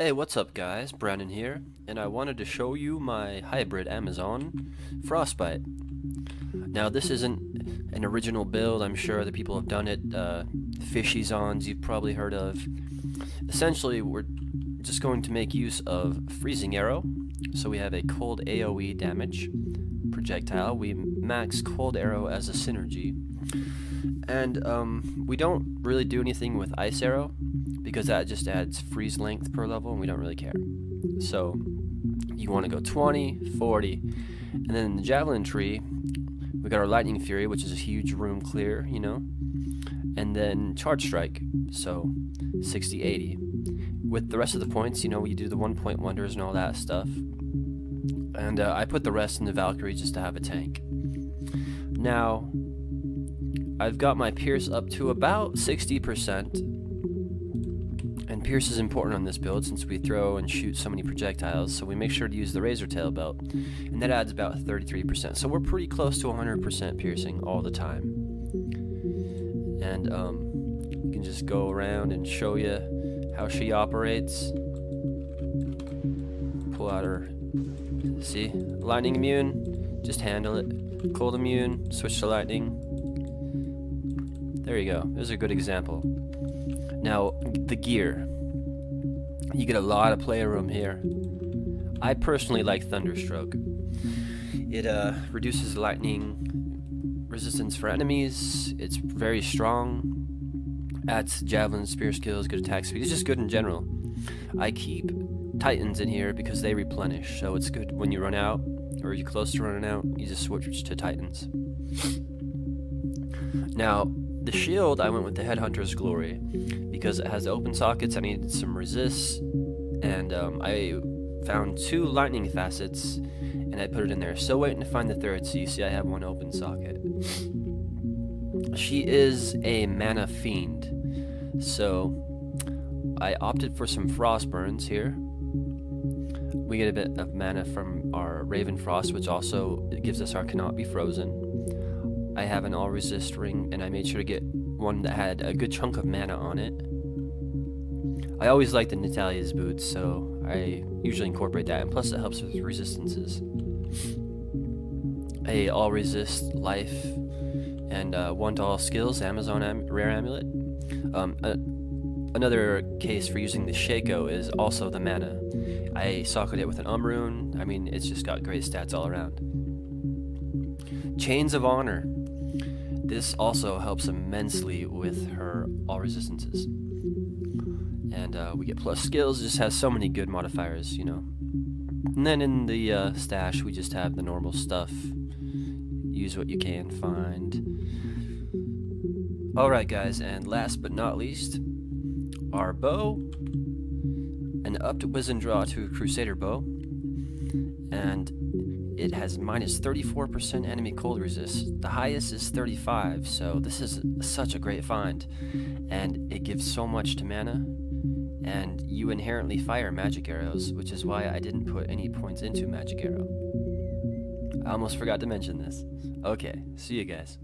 Hey, what's up guys? Brandon here, and I wanted to show you my hybrid Amazon Frostbite. Now this isn't an original build, I'm sure other people have done it, Hybridzons you've probably heard of. Essentially we're just going to make use of Freezing Arrow, so we have a cold AoE damage projectile, we max Cold Arrow as a synergy, and we don't really do anything with Ice Arrow, because that just adds freeze length per level and we don't really care. So you want to go 20, 40, and then in the Javelin tree we got our Lightning Fury, which is a huge room clear, you know, and then Charge Strike, so 60, 80. With the rest of the points, you know, we do the 1-point wonders and all that stuff, and I put the rest in the Valkyrie just to have a tank. Now I've got my Pierce up to about 60%. And Pierce is important on this build since we throw and shoot so many projectiles, so we make sure to use the Razor Tail belt, and that adds about 33%. So we're pretty close to 100% piercing all the time. And we can just go around and show you how she operates. Pull out her, see, lightning immune, just handle it. Cold immune, switch to lightning. There you go, there's a good example. Now, the gear. You get a lot of play room here. I personally like Thunderstroke. It reduces lightning resistance for enemies. It's very strong. Adds javelin, spear skills, good attack speed. It's just good in general. I keep Titans in here because they replenish, so it's good when you run out, or you're close to running out, you just switch to Titans. Now, the shield, I went with the Headhunter's Glory because it has open sockets. I needed some resists, and I found 2 lightning facets and I put it in there. Still waiting to find the third, so you see I have 1 open socket. She is a mana fiend, so I opted for some frost burns here. We get a bit of mana from our Raven Frost, which also gives us our Cannot Be Frozen. I have an all resist ring, and I made sure to get one that had a good chunk of mana on it. I always like the Natalia's boots, so I usually incorporate that, and plus it helps with resistances. A all resist life, and 1 to all skills, Amazon rare amulet. Another case for using the Shaco is also the mana. I socket it with an rune. I mean, it's just got great stats all around. Chains of Honor. This also helps immensely with her all resistances. And we get plus skills, it just has so many good modifiers, you know. And then in the stash, we just have the normal stuff. Use what you can find. Alright guys, and last but not least, our bow. An upped Wizened Draw to Crusader bow. And it has minus 34% enemy cold resist. The highest is 35, so this is such a great find. And it gives so much to mana, and you inherently fire magic arrows, which is why I didn't put any points into magic arrow. I almost forgot to mention this. Okay, see you guys.